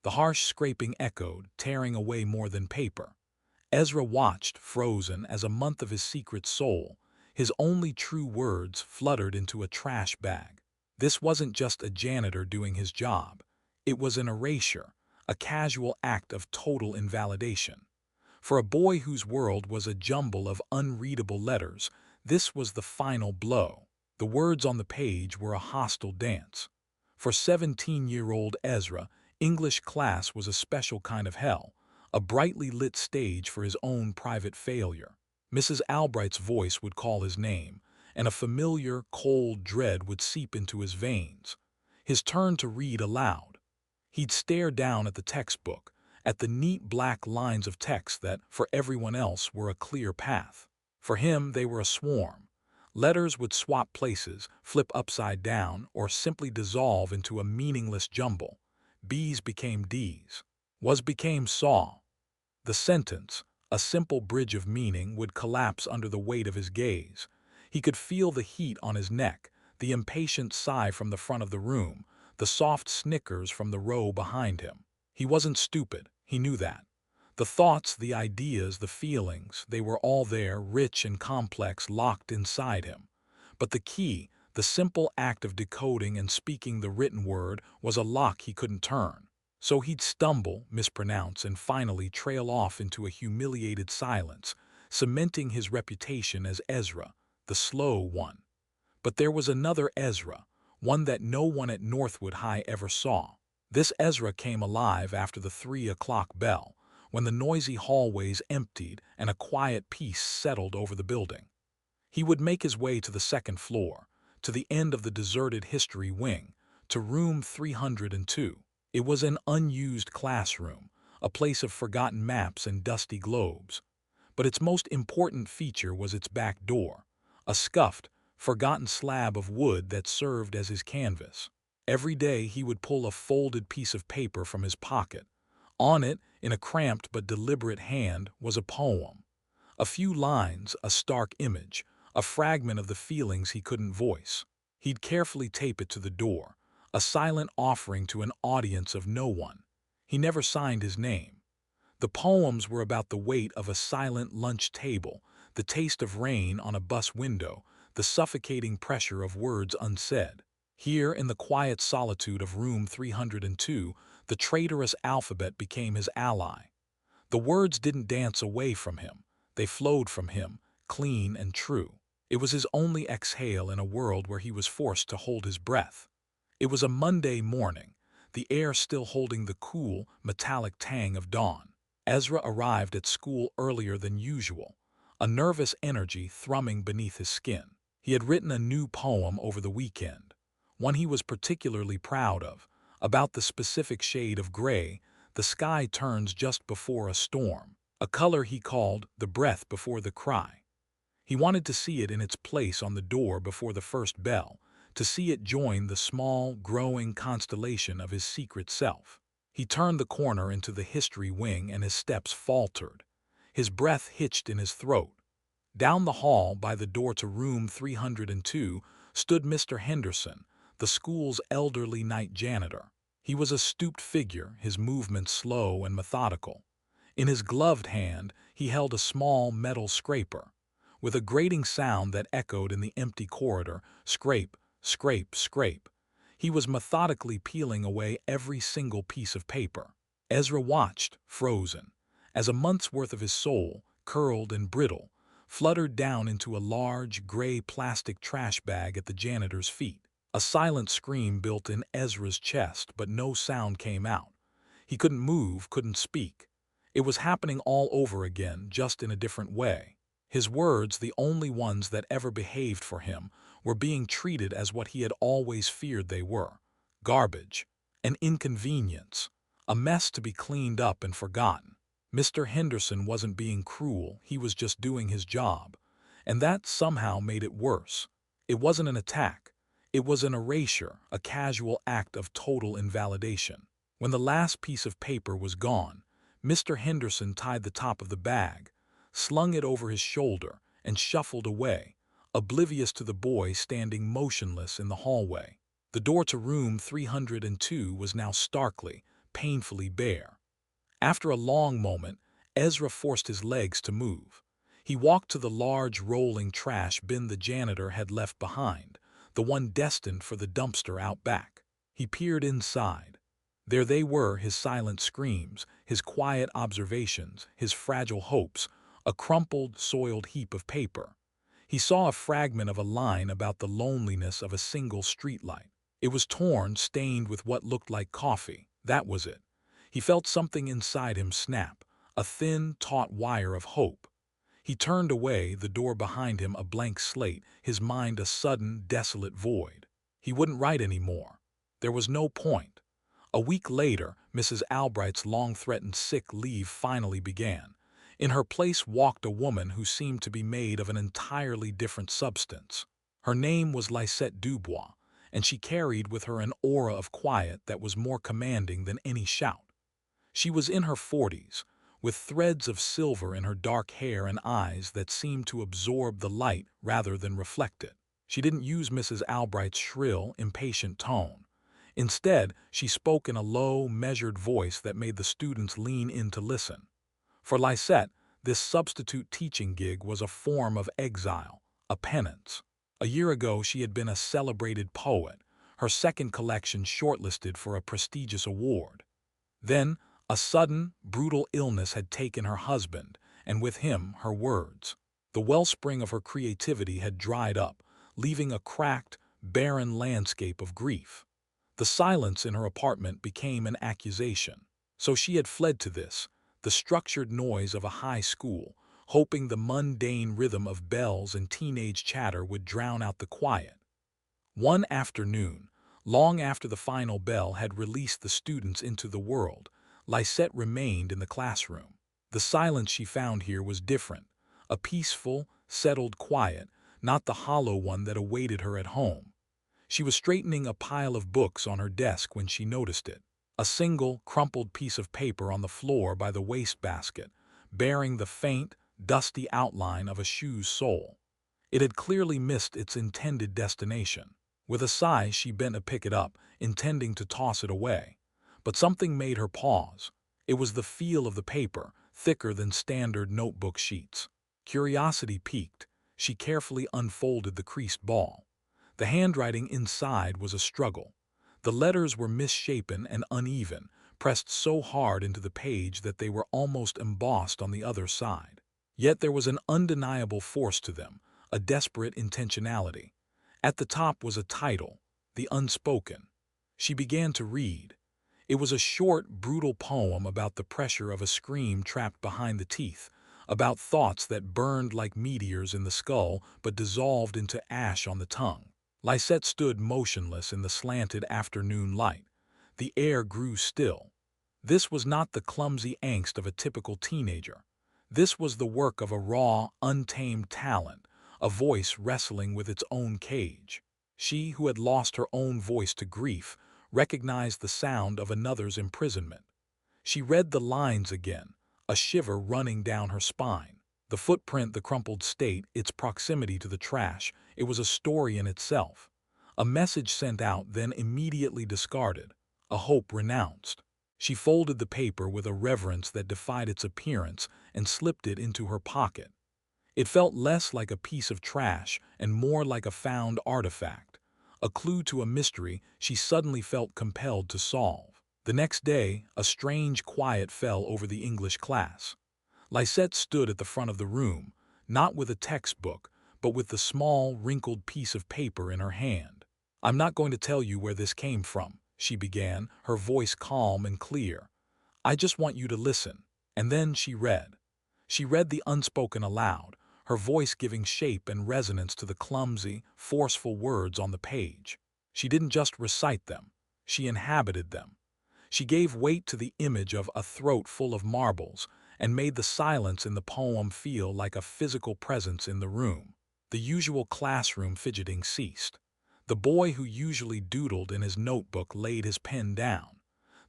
The harsh scraping echoed, tearing away more than paper. Ezra watched, frozen, as a month of his secret soul, his only true words, fluttered into a trash bag. This wasn't just a janitor doing his job. It was an erasure, a casual act of total invalidation. For a boy whose world was a jumble of unreadable letters, this was the final blow. The words on the page were a hostile dance. For 17-year-old Ezra, English class was a special kind of hell, a brightly lit stage for his own private failure. Mrs. Albright's voice would call his name, and a familiar, cold dread would seep into his veins. His turn to read aloud. He'd stare down at the textbook, at the neat black lines of text that, for everyone else, were a clear path. For him, they were a swarm. Letters would swap places, flip upside down, or simply dissolve into a meaningless jumble. B's became D's. Was became saw. The sentence, a simple bridge of meaning, would collapse under the weight of his gaze. He could feel the heat on his neck, the impatient sigh from the front of the room, the soft snickers from the row behind him. He wasn't stupid, he knew that. The thoughts, the ideas, the feelings, they were all there, rich and complex, locked inside him. But the key, the simple act of decoding and speaking the written word, was a lock he couldn't turn. So he'd stumble, mispronounce, and finally trail off into a humiliated silence, cementing his reputation as Ezra, the slow one. But there was another Ezra, one that no one at Northwood High ever saw. This Ezra came alive after the 3 o'clock bell, when the noisy hallways emptied and a quiet peace settled over the building. He would make his way to the second floor, to the end of the deserted history wing, to room 302. It was an unused classroom, a place of forgotten maps and dusty globes. But its most important feature was its back door, a scuffed, forgotten slab of wood that served as his canvas. Every day he would pull a folded piece of paper from his pocket. On it, in a cramped but deliberate hand, was a poem. A few lines, a stark image, a fragment of the feelings he couldn't voice. He'd carefully tape it to the door, a silent offering to an audience of no one. He never signed his name. The poems were about the weight of a silent lunch table, the taste of rain on a bus window, the suffocating pressure of words unsaid. Here, in the quiet solitude of room 302, the traitorous alphabet became his ally. The words didn't dance away from him. They flowed from him, clean and true. It was his only exhale in a world where he was forced to hold his breath. It was a Monday morning, the air still holding the cool, metallic tang of dawn. Ezra arrived at school earlier than usual, a nervous energy thrumming beneath his skin. He had written a new poem over the weekend, one he was particularly proud of, about the specific shade of gray the sky turns just before a storm, a color he called the breath before the cry. He wanted to see it in its place on the door before the first bell, to see it join the small, growing constellation of his secret self. He turned the corner into the history wing and his steps faltered. His breath hitched in his throat. Down the hall, by the door to room 302, stood Mr. Henderson, the school's elderly night janitor. He was a stooped figure, his movements slow and methodical. In his gloved hand, he held a small metal scraper. With a grating sound that echoed in the empty corridor, scrape, scrape, scrape, he was methodically peeling away every single piece of paper. Ezra watched, frozen, as a month's worth of his soul, curled and brittle, fluttered down into a large, gray plastic trash bag at the janitor's feet. A silent scream built in Ezra's chest, but no sound came out. He couldn't move, couldn't speak. It was happening all over again, just in a different way. His words, the only ones that ever behaved for him, were being treated as what he had always feared they were: garbage, an inconvenience, a mess to be cleaned up and forgotten. Mr. Henderson wasn't being cruel, he was just doing his job. And that somehow made it worse. It wasn't an attack. It was an erasure, a casual act of total invalidation. When the last piece of paper was gone, Mr. Henderson tied the top of the bag, slung it over his shoulder, and shuffled away, oblivious to the boy standing motionless in the hallway. The door to room 302 was now starkly, painfully bare. After a long moment, Ezra forced his legs to move. He walked to the large rolling trash bin the janitor had left behind, the one destined for the dumpster out back. He peered inside. There they were, his silent screams, his quiet observations, his fragile hopes, a crumpled, soiled heap of paper. He saw a fragment of a line about the loneliness of a single streetlight. It was torn, stained with what looked like coffee. That was it. He felt something inside him snap, a thin, taut wire of hope. He turned away, the door behind him a blank slate, his mind a sudden, desolate void. He wouldn't write anymore. There was no point. A week later, Mrs. Albright's long-threatened sick leave finally began. In her place walked a woman who seemed to be made of an entirely different substance. Her name was Lisette Dubois, and she carried with her an aura of quiet that was more commanding than any shout. She was in her 40s, with threads of silver in her dark hair and eyes that seemed to absorb the light rather than reflect it. She didn't use Mrs. Albright's shrill, impatient tone. Instead, she spoke in a low, measured voice that made the students lean in to listen. For Lisette, this substitute teaching gig was a form of exile, a penance. A year ago, she had been a celebrated poet, her second collection shortlisted for a prestigious award. Then, a sudden, brutal illness had taken her husband, and with him, her words. The wellspring of her creativity had dried up, leaving a cracked, barren landscape of grief. The silence in her apartment became an accusation. So she had fled to this, the structured noise of a high school, hoping the mundane rhythm of bells and teenage chatter would drown out the quiet. One afternoon, long after the final bell had released the students into the world, Lisette remained in the classroom. The silence she found here was different, a peaceful, settled quiet, not the hollow one that awaited her at home. She was straightening a pile of books on her desk when she noticed it. A single, crumpled piece of paper on the floor by the wastebasket, bearing the faint, dusty outline of a shoe's sole. It had clearly missed its intended destination. With a sigh, she bent to pick it up, intending to toss it away. But something made her pause. It was the feel of the paper, thicker than standard notebook sheets. Curiosity piqued. She carefully unfolded the creased ball. The handwriting inside was a struggle. The letters were misshapen and uneven, pressed so hard into the page that they were almost embossed on the other side. Yet there was an undeniable force to them, a desperate intentionality. At the top was a title, The Unspoken. She began to read. It was a short, brutal poem about the pressure of a scream trapped behind the teeth, about thoughts that burned like meteors in the skull but dissolved into ash on the tongue. Lisette stood motionless in the slanted afternoon light. The air grew still. This was not the clumsy angst of a typical teenager. This was the work of a raw, untamed talent, a voice wrestling with its own cage. She, who had lost her own voice to grief, recognized the sound of another's imprisonment. She read the lines again, a shiver running down her spine. The footprint, the crumpled state, its proximity to the trash, it was a story in itself. A message sent out, then immediately discarded, a hope renounced. She folded the paper with a reverence that defied its appearance and slipped it into her pocket. It felt less like a piece of trash and more like a found artifact, a clue to a mystery she suddenly felt compelled to solve. The next day, a strange quiet fell over the English class. Lisette stood at the front of the room, not with a textbook, but with the small, wrinkled piece of paper in her hand. "I'm not going to tell you where this came from," she began, her voice calm and clear. "I just want you to listen." And then she read. She read the unspoken aloud, her voice giving shape and resonance to the clumsy, forceful words on the page. She didn't just recite them, she inhabited them. She gave weight to the image of a throat full of marbles and made the silence in the poem feel like a physical presence in the room. The usual classroom fidgeting ceased. The boy who usually doodled in his notebook laid his pen down.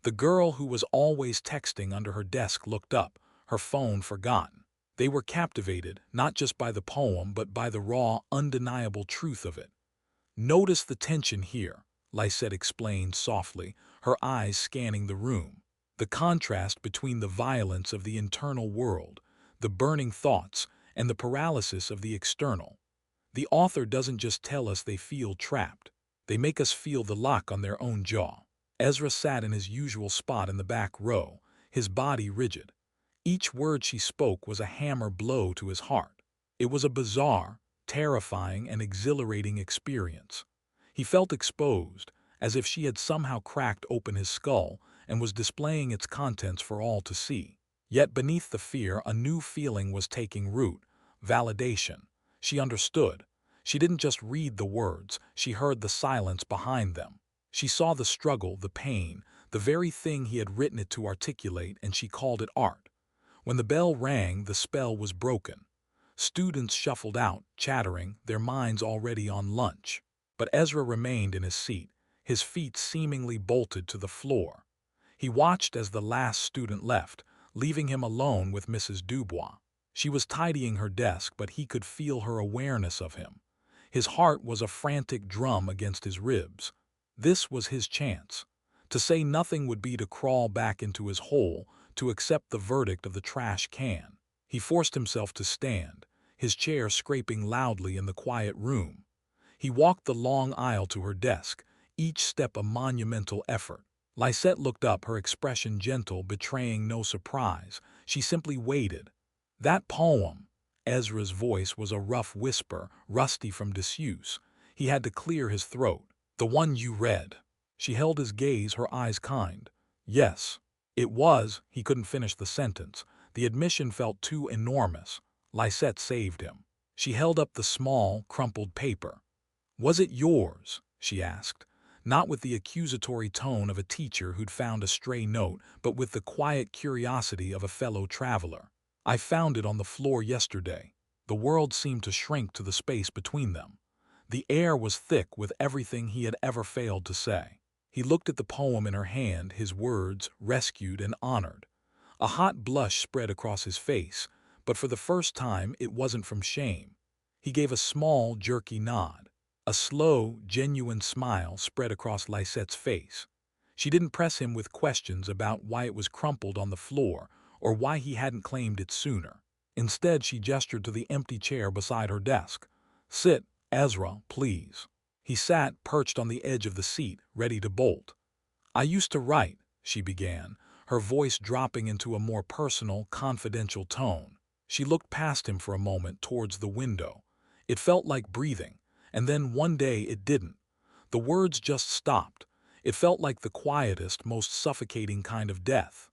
The girl who was always texting under her desk looked up, her phone forgotten. They were captivated, not just by the poem, but by the raw, undeniable truth of it. "Notice the tension here," Lisette explained softly, her eyes scanning the room. The contrast between the violence of the internal world, the burning thoughts, and the paralysis of the external. The author doesn't just tell us they feel trapped. They make us feel the lock on their own jaw. Ezra sat in his usual spot in the back row, his body rigid. Each word she spoke was a hammer blow to his heart. It was a bizarre, terrifying, and exhilarating experience. He felt exposed, as if she had somehow cracked open his skull and was displaying its contents for all to see. Yet beneath the fear, a new feeling was taking root: validation. She understood. She didn't just read the words, she heard the silence behind them. She saw the struggle, the pain, the very thing he had written it to articulate, and she called it art. When the bell rang, the spell was broken. Students shuffled out, chattering, their minds already on lunch. But Ezra remained in his seat, his feet seemingly bolted to the floor. He watched as the last student left, leaving him alone with Mrs. Dubois. She was tidying her desk, but he could feel her awareness of him. His heart was a frantic drum against his ribs. This was his chance. To say nothing would be to crawl back into his hole, to accept the verdict of the trash can. He forced himself to stand, his chair scraping loudly in the quiet room. He walked the long aisle to her desk, each step a monumental effort. Lysette looked up, her expression gentle, betraying no surprise. She simply waited. That poem. Ezra's voice was a rough whisper, rusty from disuse. He had to clear his throat. The one you read. She held his gaze, her eyes kind. Yes. It was. He couldn't finish the sentence. The admission felt too enormous. Lysette saved him. She held up the small, crumpled paper. Was it yours? She asked. Not with the accusatory tone of a teacher who'd found a stray note, but with the quiet curiosity of a fellow traveler. I found it on the floor yesterday. The world seemed to shrink to the space between them. The air was thick with everything he had ever failed to say. He looked at the poem in her hand, his words rescued and honored. A hot blush spread across his face, but for the first time it wasn't from shame. He gave a small, jerky nod. A slow, genuine smile spread across Lysette's face. She didn't press him with questions about why it was crumpled on the floor or why he hadn't claimed it sooner. Instead, she gestured to the empty chair beside her desk. Sit, Ezra, please. He sat, perched on the edge of the seat, ready to bolt. I used to write, she began, her voice dropping into a more personal, confidential tone. She looked past him for a moment towards the window. It felt like breathing, and then one day it didn't. The words just stopped. It felt like the quietest, most suffocating kind of death.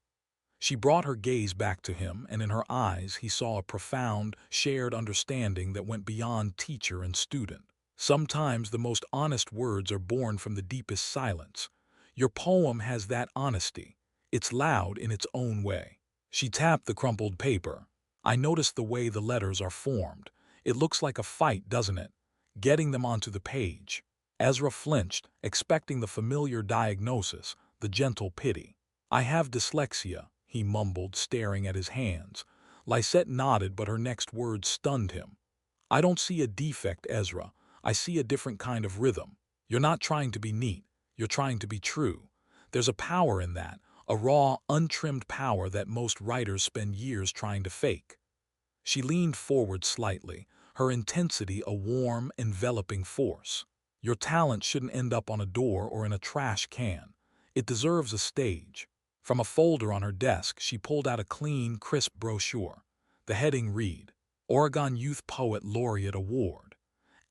She brought her gaze back to him, and in her eyes he saw a profound, shared understanding that went beyond teacher and student. Sometimes the most honest words are born from the deepest silence. Your poem has that honesty. It's loud in its own way. She tapped the crumpled paper. I noticed the way the letters are formed. It looks like a fight, doesn't it? Getting them onto the page. Ezra flinched, expecting the familiar diagnosis, the gentle pity. I have dyslexia, he mumbled, staring at his hands. Lysette nodded, but her next words stunned him. I don't see a defect, Ezra. I see a different kind of rhythm. You're not trying to be neat. You're trying to be true. There's a power in that, a raw, untrimmed power that most writers spend years trying to fake. She leaned forward slightly, her intensity a warm, enveloping force. Your talent shouldn't end up on a door or in a trash can. It deserves a stage. From a folder on her desk, she pulled out a clean, crisp brochure. The heading read, Oregon Youth Poet Laureate Award.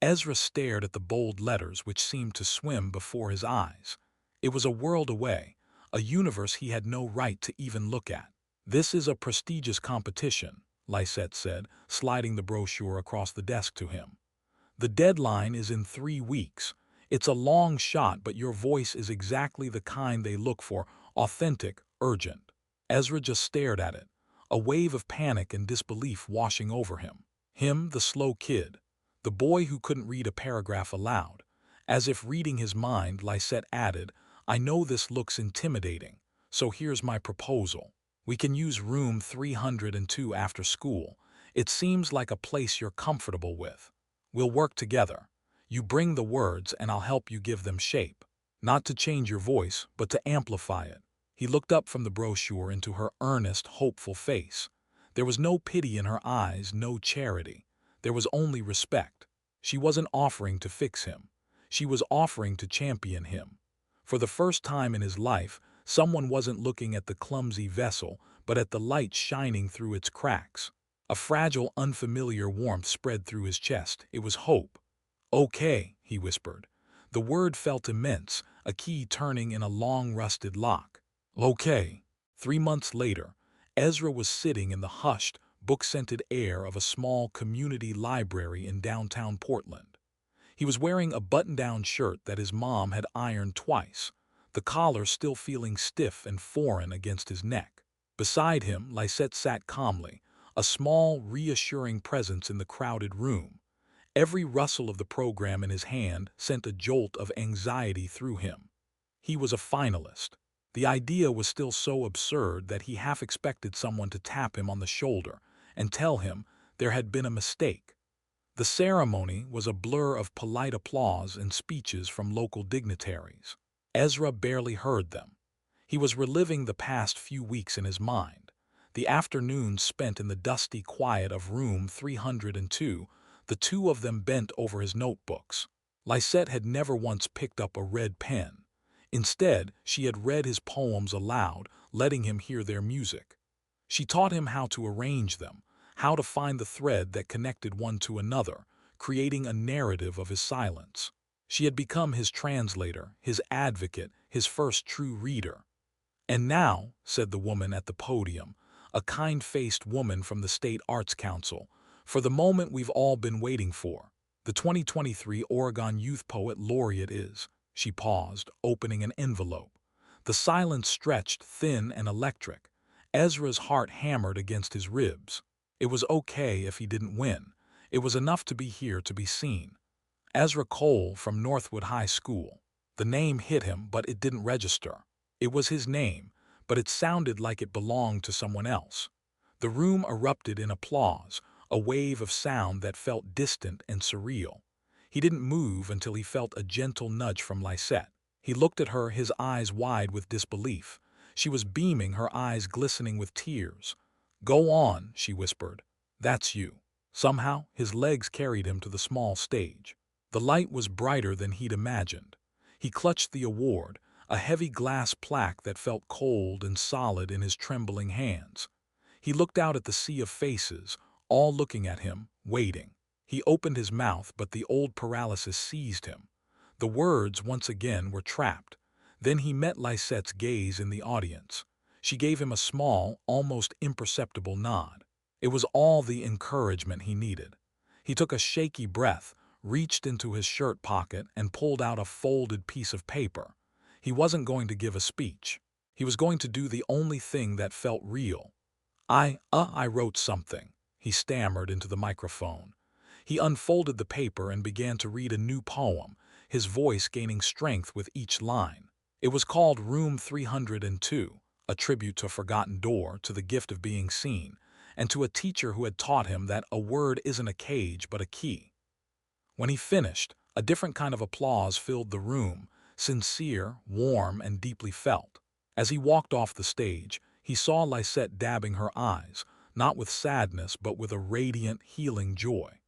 Ezra stared at the bold letters which seemed to swim before his eyes. It was a world away, a universe he had no right to even look at. This is a prestigious competition, Lysette said, sliding the brochure across the desk to him. The deadline is in 3 weeks. It's a long shot, but your voice is exactly the kind they look for, authentic, urgent. Ezra just stared at it, a wave of panic and disbelief washing over him. Him, the slow kid, the boy who couldn't read a paragraph aloud. As if reading his mind, Lysette added, I know this looks intimidating, so here's my proposal. We can use room 302 after school. It seems like a place you're comfortable with. We'll work together. You bring the words and I'll help you give them shape. Not to change your voice, but to amplify it. He looked up from the brochure into her earnest, hopeful face. There was no pity in her eyes, no charity. There was only respect. She wasn't offering to fix him. She was offering to champion him. For the first time in his life, someone wasn't looking at the clumsy vessel, but at the light shining through its cracks. A fragile, unfamiliar warmth spread through his chest. It was hope. "Okay," he whispered. The word felt immense, a key turning in a long rusted lock. "Okay." 3 months later, Ezra was sitting in the hushed, book-scented air of a small community library in downtown Portland. He was wearing a button-down shirt that his mom had ironed twice, the collar still feeling stiff and foreign against his neck. Beside him, Lysette sat calmly, a small, reassuring presence in the crowded room. Every rustle of the program in his hand sent a jolt of anxiety through him. He was a finalist. The idea was still so absurd that he half expected someone to tap him on the shoulder and tell him there had been a mistake. The ceremony was a blur of polite applause and speeches from local dignitaries. Ezra barely heard them. He was reliving the past few weeks in his mind. The afternoons spent in the dusty quiet of room 302, the two of them bent over his notebooks. Lysette had never once picked up a red pen. Instead, she had read his poems aloud, letting him hear their music. She taught him how to arrange them, how to find the thread that connected one to another, creating a narrative of his silence. She had become his translator, his advocate, his first true reader. "And now," said the woman at the podium, a kind-faced woman from the State Arts Council, "for the moment we've all been waiting for. The 2023 Oregon Youth Poet Laureate is—" She paused, opening an envelope. The silence stretched, thin and electric. Ezra's heart hammered against his ribs. It was okay if he didn't win. It was enough to be here, to be seen. Ezra Cole from Northwood High School. The name hit him, but it didn't register. It was his name, but it sounded like it belonged to someone else. The room erupted in applause, a wave of sound that felt distant and surreal. He didn't move until he felt a gentle nudge from Lysette. He looked at her, his eyes wide with disbelief. She was beaming, her eyes glistening with tears. "Go on," she whispered. "That's you." Somehow, his legs carried him to the small stage. The light was brighter than he'd imagined. He clutched the award, a heavy glass plaque that felt cold and solid in his trembling hands. He looked out at the sea of faces, all looking at him, waiting. He opened his mouth, but the old paralysis seized him. The words, once again, were trapped. Then he met Lysette's gaze in the audience. She gave him a small, almost imperceptible nod. It was all the encouragement he needed. He took a shaky breath, reached into his shirt pocket, and pulled out a folded piece of paper. He wasn't going to give a speech. He was going to do the only thing that felt real. I wrote something," he stammered into the microphone. He unfolded the paper and began to read a new poem, his voice gaining strength with each line. It was called Room 302, a tribute to a forgotten door, to the gift of being seen, and to a teacher who had taught him that a word isn't a cage but a key. When he finished, a different kind of applause filled the room, sincere, warm, and deeply felt. As he walked off the stage, he saw Lysette dabbing her eyes, not with sadness but with a radiant, healing joy.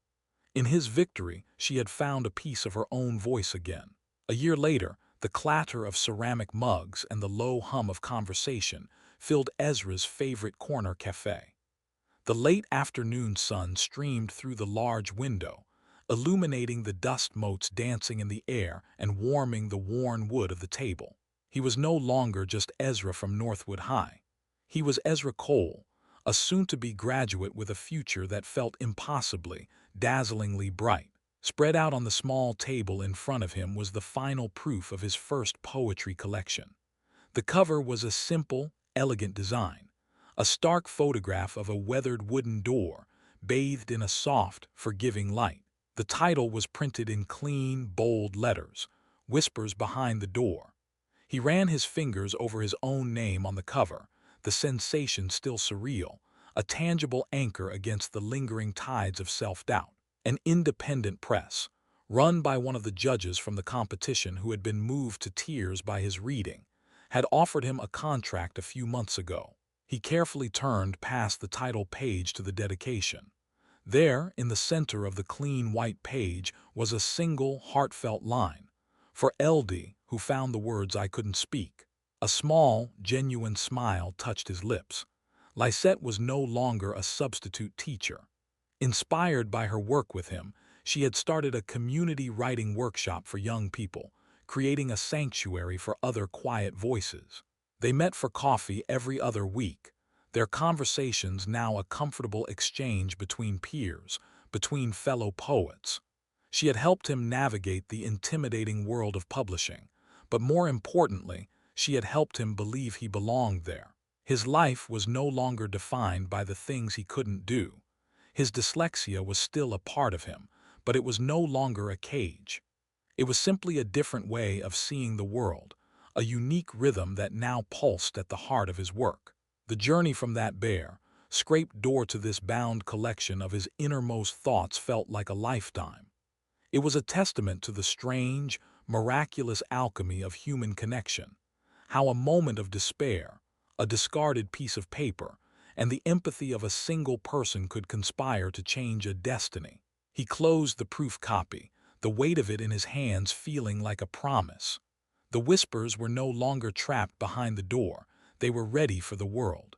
In his victory, she had found a piece of her own voice again. A year later, the clatter of ceramic mugs and the low hum of conversation filled Ezra's favorite corner cafe. The late afternoon sun streamed through the large window, illuminating the dust motes dancing in the air and warming the worn wood of the table. He was no longer just Ezra from Northwood High. He was Ezra Cole, a soon-to-be graduate with a future that felt impossibly, dazzlingly bright. Spread out on the small table in front of him was the final proof of his first poetry collection. The cover was a simple, elegant design, a stark photograph of a weathered wooden door, bathed in a soft, forgiving light. The title was printed in clean, bold letters, "Whispers Behind the Door." He ran his fingers over his own name on the cover, the sensation still surreal, a tangible anchor against the lingering tides of self-doubt. An independent press, run by one of the judges from the competition who had been moved to tears by his reading, had offered him a contract a few months ago. He carefully turned past the title page to the dedication. There, in the center of the clean white page, was a single, heartfelt line. For LD, who found the words I couldn't speak. A small, genuine smile touched his lips. Lisette was no longer a substitute teacher. Inspired by her work with him, she had started a community writing workshop for young people, creating a sanctuary for other quiet voices. They met for coffee every other week, their conversations now a comfortable exchange between peers, between fellow poets. She had helped him navigate the intimidating world of publishing, but more importantly, she had helped him believe he belonged there. His life was no longer defined by the things he couldn't do. His dyslexia was still a part of him, but it was no longer a cage. It was simply a different way of seeing the world, a unique rhythm that now pulsed at the heart of his work. The journey from that bare, scraped door to this bound collection of his innermost thoughts felt like a lifetime. It was a testament to the strange, miraculous alchemy of human connection, how a moment of despair, a discarded piece of paper, and the empathy of a single person could conspire to change a destiny. He closed the proof copy, the weight of it in his hands feeling like a promise. The whispers were no longer trapped behind the door, they were ready for the world.